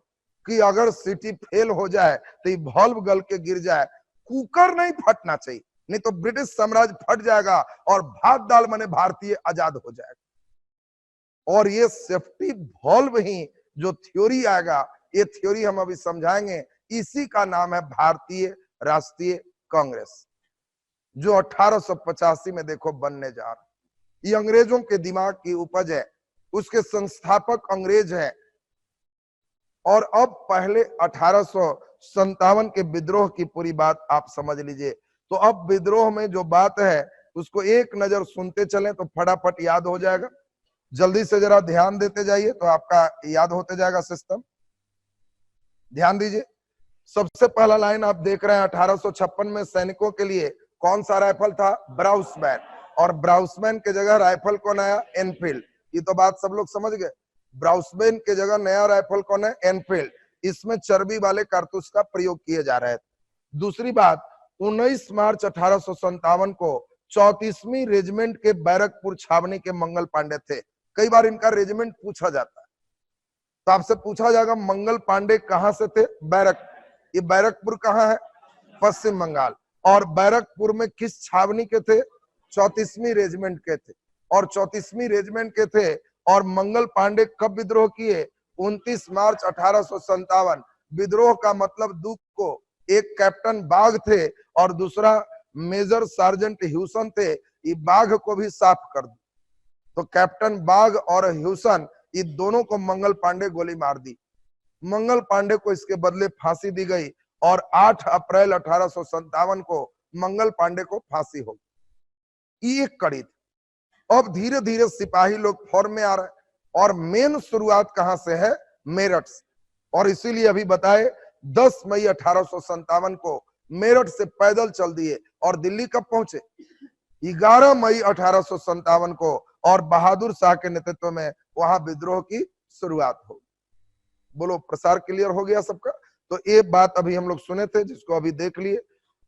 कि अगर सीटी फेल हो जाए तो ये वाल्व गल के गिर जाए। कुकर नहीं फटना चाहिए, नहीं तो ब्रिटिश साम्राज्य फट जाएगा और भात दाल बने भारतीय आजाद हो जाएगा। और ये सेफ्टी वाल्व ही जो थ्योरी आएगा, ये थ्योरी हम अभी समझाएंगे, इसी का नाम है भारतीय राष्ट्रीय कांग्रेस, जो 1885 में देखो बनने जा रहा। ये अंग्रेजों के दिमाग की उपज है, उसके संस्थापक अंग्रेज हैं और अब पहले 1857 के विद्रोह की पूरी बात आप समझ लीजिए। तो अब विद्रोह में जो बात है उसको एक नजर सुनते चलें तो फटाफट याद हो जाएगा। जल्दी से जरा ध्यान देते जाइए तो आपका याद होते जाएगा सिस्टम। ध्यान दीजिए, सबसे पहला लाइन आप देख रहे हैं 1856 में सैनिकों के लिए कौन सा राइफल था? ब्राउसमैन। और ब्राउसमैन के जगह राइफल कौन आया? एनफील्ड। ये तो बात सब लोग समझ गए। ब्राउसमैन के जगह नया राइफल कौन है? एनफील्ड। इसमें चर्बी वाले कारतूस का प्रयोग किए जा रहे थे। दूसरी बात, 19 मार्च 1857 को 34वीं रेजिमेंट के बैरकपुर छावनी के मंगल पांडे थे। कई बार इनका रेजिमेंट पूछा जाता है, तो आपसे पूछा जाएगा मंगल पांडे कहां से थे? बैरक। ये बैरकपुर कहां है? पश्चिम बंगाल। और बैरकपुर में किस छावनी के थे? 34वीं रेजिमेंट के थे। और 34वीं रेजिमेंट के थे। और मंगल पांडे कब विद्रोह किए? 29 मार्च 1857। विद्रोह का मतलब दुख को, एक कैप्टन बाघ थे और दूसरा मेजर सार्जेंट ह्यूसन थे, ये बाघ को भी साफ कर दो। तो कैप्टन बाघ और ह्यूसन, ये दोनों को मंगल पांडे गोली मार दी। मंगल पांडे को इसके बदले फांसी दी गई और 8 अप्रैल 1857 को मंगल पांडे को फांसी हो गई। ये एक कड़ी थी। अब धीरे धीरे सिपाही लोग फॉर्म में आ रहे हैं और मेन शुरुआत कहां से है? मेरठ से। और इसीलिए अभी बताए 10 मई 1857 को मेरठ से पैदल चल दिए और दिल्ली कब पहुंचे? 11 मई 1857 को। और बहादुर शाह के नेतृत्व में वहां विद्रोह की शुरुआत हो। बोलो, प्रसार क्लियर हो गया सबका? तो ये बात अभी हम लोग सुने थे, जिसको अभी देख लिए।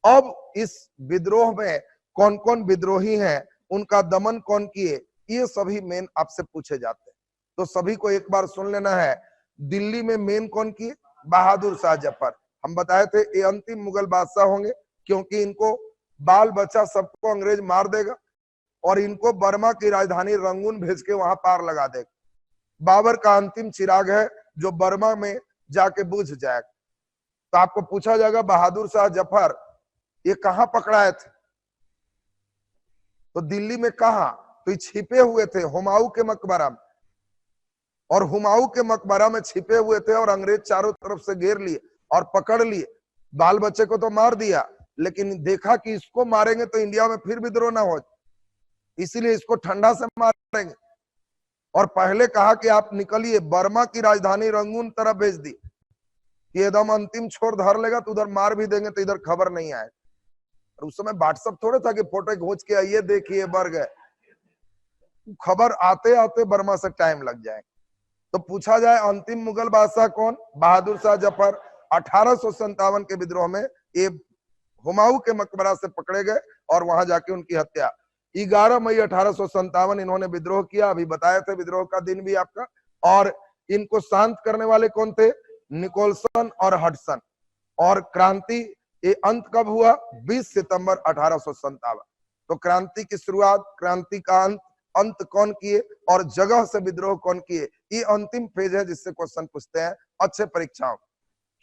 अब इस विद्रोह में कौन कौन विद्रोही हैं, उनका दमन कौन किए, ये सभी मेन आपसे पूछे जाते हैं। तो सभी को एक बार सुन लेना है। दिल्ली में मेन कौन किए? बहादुर शाह जफर। हम बताए थे ये अंतिम मुगल बादशाह होंगे, क्योंकि इनको बाल बच्चा सबको अंग्रेज मार देगा और इनको बर्मा की राजधानी रंगून भेज के वहां पार लगा देगा। बाबर का अंतिम चिराग है जो बर्मा में जाके बुझ जाएगा। तो आपको पूछा जाएगा बहादुर शाह जफर ये कहां पकड़ाए थे? तो दिल्ली में कहा? तो ये छिपे हुए थे हुमायूं के मकबरा में। और हुमायूं के मकबरा में छिपे हुए थे और अंग्रेज चारों तरफ से घेर लिए और पकड़ लिए। बाल बच्चे को तो मार दिया, लेकिन देखा कि इसको मारेंगे तो इंडिया में फिर विद्रोह ना हो, इसीलिए इसको ठंडा से मारेंगे। और पहले कहा कि आप निकलिए, बर्मा की राजधानी रंगून तरफ भेज दी कि एकदम अंतिम छोर धर लेगा तो उधर मार भी देंगे तो इधर खबर नहीं आए। और उस समय व्हाट्सएप थोड़े था कि फोटो खींच के आइए देखिए बढ़ गए, खबर आते आते बर्मा से टाइम लग जाए। तो पूछा जाए अंतिम मुगल बादशाह कौन? बहादुर शाह जफर। 1857 के विद्रोह में ये हुमायूं के मकबरा से पकड़े गए और वहां जाके उनकी हत्या। 11 मई 1857 इन्होंने विद्रोह किया। अभी बताया था विद्रोह का दिन भी आपका। और इनको शांत करने वाले कौन थे? निकोलसन और हडसन। और क्रांति ये अंत कब हुआ? 20 सितंबर 1857। तो क्रांति की शुरुआत, क्रांति का अंत, अंत कौन किए और जगह से विद्रोह कौन किए, ये अंतिम फेज है जिससे क्वेश्चन पूछते हैं अच्छे परीक्षाओं।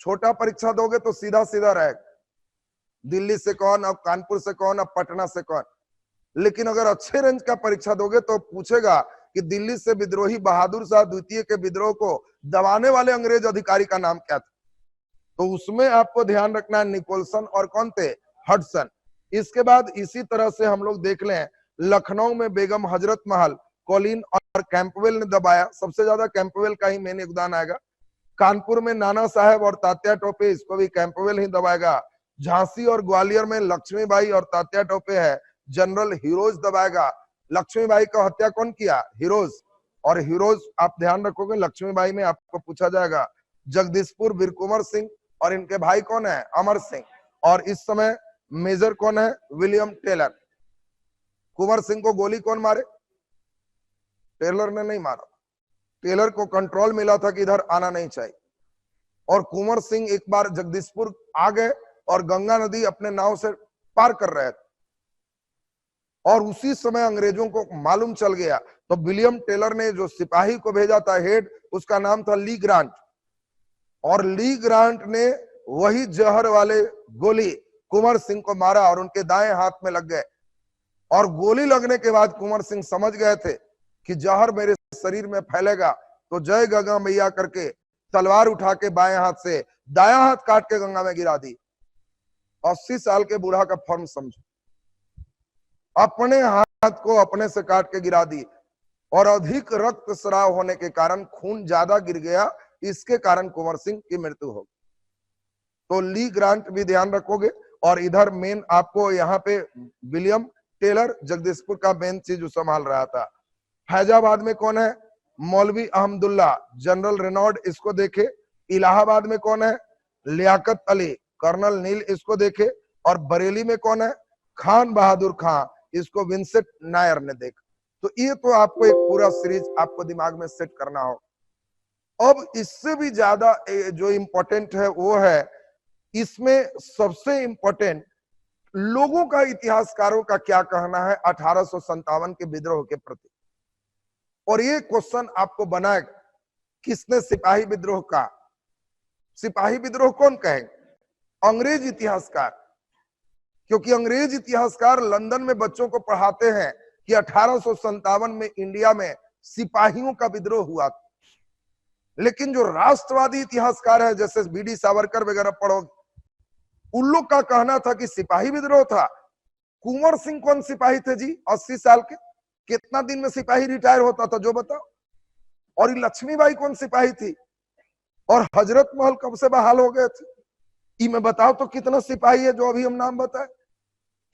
छोटा परीक्षा दोगे तो सीधा सीधा रहेगा, दिल्ली से कौन, अब कानपुर से कौन, अब पटना से कौन। लेकिन अगर अच्छे रेंज का परीक्षा दोगे तो पूछेगा कि दिल्ली से विद्रोही बहादुर शाह द्वितीय के विद्रोह को दबाने वाले अंग्रेज अधिकारी का नाम क्या था? तो उसमें आपको ध्यान रखना है निकोलसन और कौन थे? हडसन। इसके बाद इसी तरह से हम लोग देख लें, लखनऊ में बेगम हजरत महल, कॉलिन और कैंपवेल ने दबाया। सबसे ज्यादा कैंपवेल का ही मेन योगदान आएगा। कानपुर में नाना साहेब और तात्या टोपे, इसको भी कैंपवेल ही दबाएगा। झांसी और ग्वालियर में लक्ष्मीबाई और तात्या टोपे है, जनरल हीरोज दबाएगा। लक्ष्मीबाई का हत्या कौन किया? हीरोज। और हीरोज आप ध्यान रखोगे, लक्ष्मीबाई में आपको पूछा जाएगा जगदीशपुर वीर कुंवर सिंह और इनके भाई कौन है? अमर सिंह। और इस समय मेजर कौन है? William Taylor. कुंवर सिंह को गोली कौन मारे? टेलर ने नहीं मारा। टेलर को कंट्रोल मिला था कि इधर आना नहीं चाहिए। और कुंवर सिंह एक बार जगदीशपुर आ गए और गंगा नदी अपने नाव से पार कर रहे थे और उसी समय अंग्रेजों को मालूम चल गया। तो विलियम टेलर ने जो सिपाही को भेजा था हेड, उसका नाम था ली ग्रांट। और ली ग्रांट ने वही जहर वाले गोली कुंवर सिंह को मारा और उनके दाएं हाथ में लग गए। और गोली लगने के बाद कुंवर सिंह समझ गए थे कि जहर मेरे शरीर में फैलेगा, तो जय गंगा मैया करके तलवार उठा के बाएं हाथ से दायां हाथ काट के गंगा में गिरा दी। 80 साल के बूढ़ा का फर्म समझो, अपने हाथ को अपने से काट के गिरा दी और अधिक रक्तस्राव होने के कारण खून ज्यादा गिर गया, इसके कारण कुंवर सिंह की मृत्यु हो गई। तो ली ग्रांट भी ध्यान रखोगे। और इधर मेन आपको यहाँ पे विलियम टेलर जगदीशपुर का मेन चीज संभाल रहा था। फैजाबाद में कौन है? मौलवी अहमदुल्ला, जनरल रेनॉल्ड, इसको देखे। इलाहाबाद में कौन है? लियाकत अली, कर्नल नील, इसको देखे। और बरेली में कौन है? खान बहादुर खां, इसको विंसेंट नायर ने देखा। तो ये तो आपको एक पूरा सीरीज आपको दिमाग में सेट करना हो। अब इससे भी ज्यादा जो इंपॉर्टेंट है वो है, इसमें सबसे इंपॉर्टेंट लोगों का, इतिहासकारों का क्या कहना है 1857 के विद्रोह के प्रति। और ये क्वेश्चन आपको बनाए, किसने सिपाही विद्रोह का? सिपाही विद्रोह कौन कहेंगे? अंग्रेज इतिहासकार। क्योंकि अंग्रेज इतिहासकार लंदन में बच्चों को पढ़ाते हैं कि 1857 में इंडिया में सिपाहियों का विद्रोह हुआ। लेकिन जो राष्ट्रवादी इतिहासकार है, जैसे बीडी सावरकर वगैरह पढ़ोगे, उन लोग का कहना था कि सिपाही विद्रोह था। कुंवर सिंह कौन सिपाही थे जी? 80 साल के। कितना दिन में सिपाही रिटायर होता था जो बताओ? और लक्ष्मीबाई कौन सिपाही थी? और हजरत महल कब से बहाल हो गए थे? ये मैं बताओ तो कितना सिपाही है जो अभी हम नाम बताए?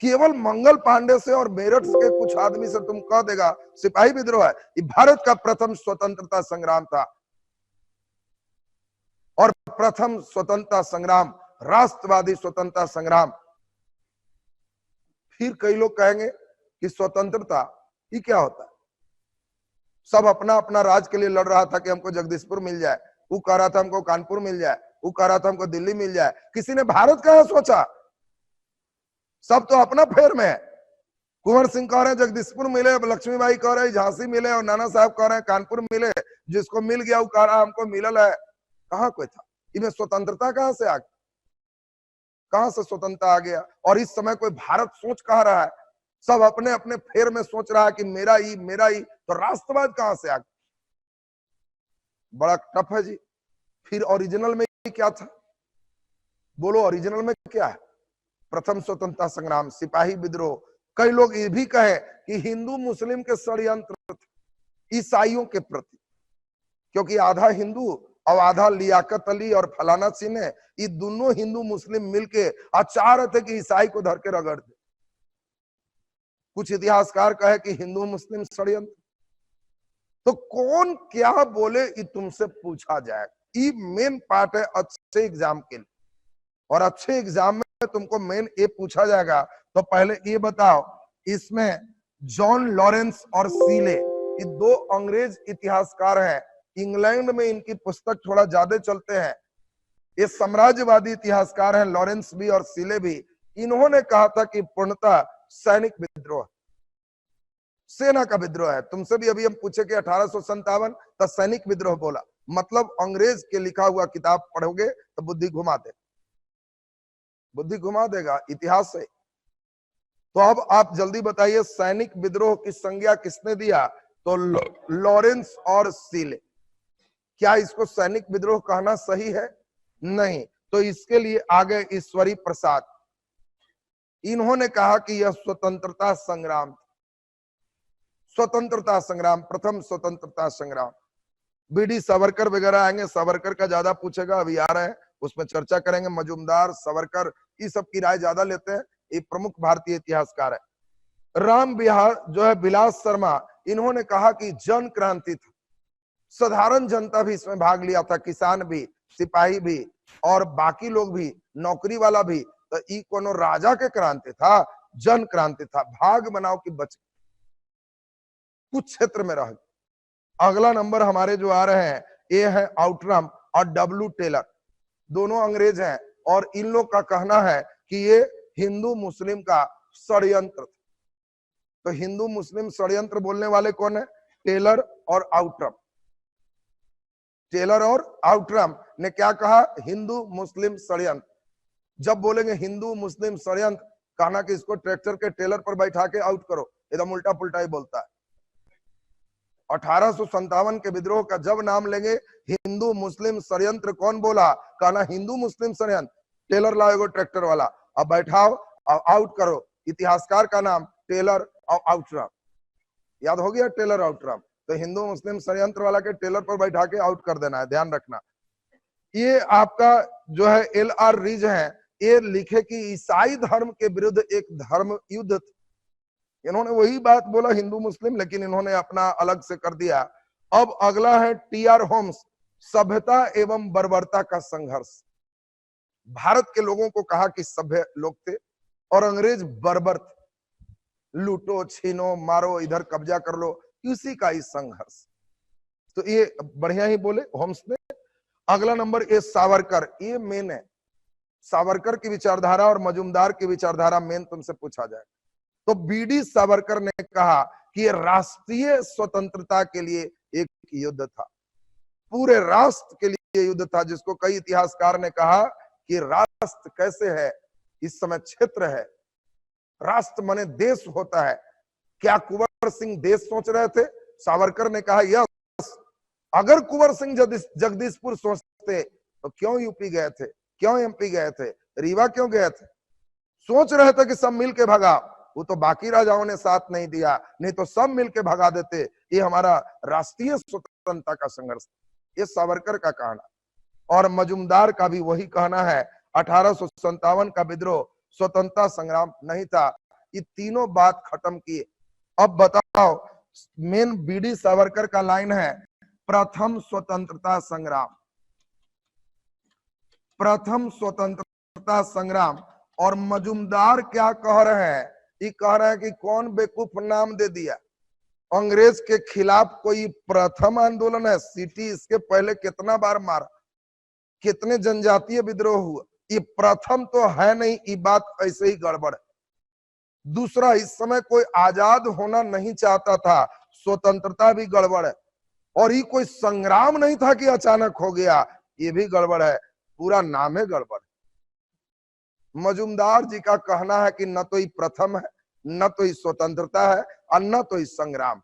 केवल मंगल पांडे से और मेरठ के कुछ आदमी से तुम कह देगा सिपाही विद्रोह है। ये भारत का प्रथम स्वतंत्रता संग्राम था। और प्रथम स्वतंत्रता संग्राम, राष्ट्रवादी स्वतंत्रता संग्राम। फिर कई लोग कहेंगे कि स्वतंत्रता ये क्या होता है? सब अपना अपना राज के लिए लड़ रहा था कि हमको जगदीशपुर मिल जाए, वो कह रहा था हमको कानपुर मिल जाए, वो कह रहा था हमको दिल्ली मिल जाए। किसी ने भारत का सोचा? सब तो अपना फेर में है। कुंवर सिंह कह रहे हैं जगदीशपुर मिले, लक्ष्मीबाई कह रहे हैं झांसी मिले, और नाना साहब कह रहे हैं कानपुर मिले। जिसको मिल गया वो कह रहा हमको मिलल है। कहाँ कोई था? इन्हें स्वतंत्रता कहां से आ गई? कहां से स्वतंत्रता आ गया? और इस समय कोई भारत सोच कहा रहा है? सब अपने अपने फेर में सोच रहा है कि मेरा ही मेरा ही। तो राष्ट्रवाद कहां से आ गया? बड़ा टफ है जी। फिर ओरिजिनल में क्या था? बोलो ओरिजिनल में क्या है? प्रथम स्वतंत्रता संग्राम, सिपाही विद्रोह। कई लोग ये भी कहे कि हिंदू मुस्लिम के षड्यंत्र ईसाइयों के प्रति, क्योंकि आधा हिंदू और आधा लियाकत अली और फलाना सिंह है, ये दोनों हिंदू मुस्लिम मिलके चाह रहे थे कि ईसाई को धर के रगड़ दे। कुछ इतिहासकार कहे कि हिंदू मुस्लिम षड्यंत्र। तो कौन क्या बोले ये तुमसे पूछा जाए। ये मेन पार्ट है अच्छे एग्जाम के लिए। और अच्छे एग्जाम में तुमको मेन ये पूछा जाएगा। तो पहले ये बताओ, इसमें जॉन लॉरेंस और सीले, ये दो अंग्रेज इतिहासकार हैं। इंग्लैंड में इनकी पुस्तक थोड़ा ज्यादा चलते हैं। ये साम्राज्यवादी इतिहासकार हैं, लॉरेंस भी और सीले भी। इन्होंने कहा था कि पूर्णतः सैनिक विद्रोह, सेना का विद्रोह है। तुमसे भी अभी हम पूछे कि 1857 तो सैनिक विद्रोह बोला, मतलब अंग्रेज के लिखा हुआ किताब पढ़ोगे तो बुद्धि घुमा दे, बुद्धि घुमा देगा इतिहास से। तो अब आप जल्दी बताइए, सैनिक विद्रोह की संज्ञा किसने दिया? तो लॉरेंस और सीले। क्या इसको सैनिक विद्रोह कहना सही है? नहीं। तो इसके लिए आगे ईश्वरी प्रसाद, इन्होंने कहा कि यह स्वतंत्रता संग्राम, स्वतंत्रता संग्राम, प्रथम स्वतंत्रता संग्राम। बीडी सावरकर वगैरह आएंगे, सावरकर का ज्यादा पूछेगा, अभी आ रहे हैं उसमें चर्चा करेंगे। मजुमदार, सावरकर, ये सब की राय ज्यादा लेते हैं। ये प्रमुख भारतीय इतिहासकार है। राम बिहार जो है विलास शर्मा, इन्होंने कहा कि जन क्रांति था, साधारण जनता भी इसमें भाग लिया था, किसान भी, सिपाही भी और बाकी लोग भी, नौकरी वाला भी। तो ये कोनो राजा के क्रांति था, जन क्रांति था। भाग बनाओ कि बच कुछ क्षेत्र में रह। अगला नंबर हमारे जो आ रहे हैं, ये है आउटरम और डब्ल्यू टेलर, दोनों अंग्रेज हैं। और इन लोग का कहना है कि ये हिंदू मुस्लिम का षड्यंत्र। तो हिंदू मुस्लिम षड्यंत्र बोलने वाले कौन है? टेलर और आउटरम। टेलर और आउटरम ने क्या कहा? हिंदू मुस्लिम षड्यंत्र। जब बोलेंगे हिंदू मुस्लिम षड्यंत्र, कहना कि इसको ट्रैक्टर के टेलर पर बैठा के आउट करो, एकदम उल्टा पुल्टा ही बोलता है। 1857 के विद्रोह का जब नाम लेंगे, हिंदू मुस्लिम षड्यंत्र कौन बोला, कहना हिंदू मुस्लिम षड्यंत्र। टेलर लाओ एगो ट्रैक्टर वाला, अब बैठाओ और आउट करो। इतिहासकार का नाम टेलर और आउटराम, याद हो गया टेलर आउटराम। तो हिंदू मुस्लिम षड्यंत्र वाला के टेलर पर बैठा के आउट कर देना है, ध्यान रखना। ये आपका जो है LR रीज है, ये लिखे कि ईसाई धर्म के विरुद्ध एक धर्म युद्ध। इन्होंने वही बात बोला हिंदू मुस्लिम, लेकिन इन्होंने अपना अलग से कर दिया। अब अगला है TR होम्स, सभ्यता एवं बर्बरता का संघर्ष। भारत के लोगों को कहा कि सभ्य लोग थे और अंग्रेज बर्बर थे, लूटो छीनो मारो इधर कब्जा कर लो, इसी का ही संघर्ष। तो ये बढ़िया ही बोले होम्स ने। अगला नंबर ए सावरकर, ये मेन है। सावरकर की विचारधारा और मजुमदार की विचारधारा मेन तुमसे पूछा जाए तो BD सावरकर ने कहा कि राष्ट्रीय स्वतंत्रता के लिए एक युद्ध था, पूरे राष्ट्र के लिए युद्ध था, जिसको कई इतिहासकार ने कहा कि राष्ट्र कैसे है, इस समय क्षेत्र है, राष्ट्र माने देश होता है। क्या कुंवर सिंह देश सोच रहे थे? सावरकर ने कहा यस, अगर कुंवर सिंह जगदीशपुर सोचते तो क्यों यूपी गए थे, क्यों MP गए थे, रीवा क्यों गए थे? सोच रहे थे कि सब मिल के भगा, वो तो बाकी राजाओं ने साथ नहीं दिया, नहीं तो सब मिलके भगा देते। ये हमारा राष्ट्रीय स्वतंत्रता का संघर्ष, ये सावरकर का कहना। और मजुमदार का भी वही कहना है, 1857 का विद्रोह स्वतंत्रता संग्राम नहीं था। ये तीनों बात खत्म किए। अब बताओ, मेन BD सावरकर का लाइन है प्रथम स्वतंत्रता संग्राम, प्रथम स्वतंत्रता संग्राम। और मजुमदार क्या कह रहे हैं? ये कह रहे हैं कि कौन बेवकूफ नाम दे दिया, अंग्रेज के खिलाफ कोई प्रथम आंदोलन है? सिटी इसके पहले कितना बार मारा, कितने जनजातीय विद्रोह हुआ, ये प्रथम तो है नहीं, ये बात ऐसे ही गड़बड़ है। दूसरा, इस समय कोई आजाद होना नहीं चाहता था, स्वतंत्रता भी गड़बड़ है। और ये कोई संग्राम नहीं था कि अचानक हो गया, ये भी गड़बड़ है, पूरा नाम है गड़बड़। मजुमदार जी का कहना है कि न तो ये प्रथम है, न तो ये स्वतंत्रता है, और न तो ये संग्राम।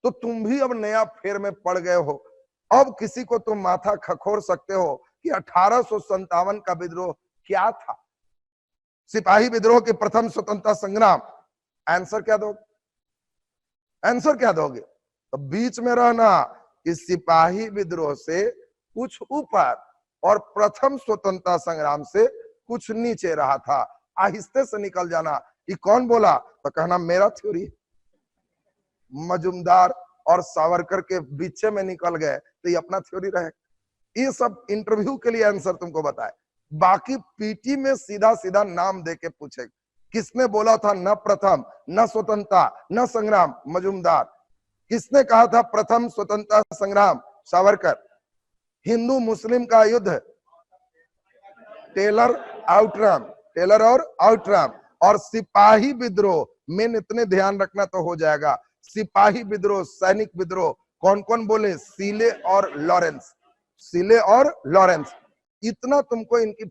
तो तुम भी अब नया फेर में पड़ गए हो। अब किसी को तुम माथा खखोर सकते हो कि 1857 का विद्रोह क्या था, सिपाही विद्रोह के प्रथम स्वतंत्रता संग्राम। आंसर क्या दोगे? आंसर क्या दोगे? तो बीच में रहना कि सिपाही विद्रोह से कुछ ऊपर और प्रथम स्वतंत्रता संग्राम से कुछ नीचे रहा था, आहिस्ते से निकल जाना। ये कौन बोला? तो कहना मेरा थ्योरी। मजुमदार और सावरकर के बीच में निकल गए तो ये अपना थ्योरी रहे। ये सब इंटरव्यू के लिए आंसर तुमको बताए, बाकी PT में सीधा सीधा नाम देके पूछे किसने बोला था न प्रथम न स्वतंत्रता न संग्राम? मजुमदार। किसने कहा था प्रथम स्वतंत्रता संग्राम? सावरकर। हिंदू मुस्लिम का युद्ध? टेलर आउटराम, टेलर और आउटराम। और सिपाही विद्रोह, मेन इतने ध्यान रखना तो हो जाएगा, सिपाही विद्रोह सैनिक विद्रोह कौन कौन बोले? सीले और लॉरेंस, सीले और लॉरेंस। इतना तुमको इनकी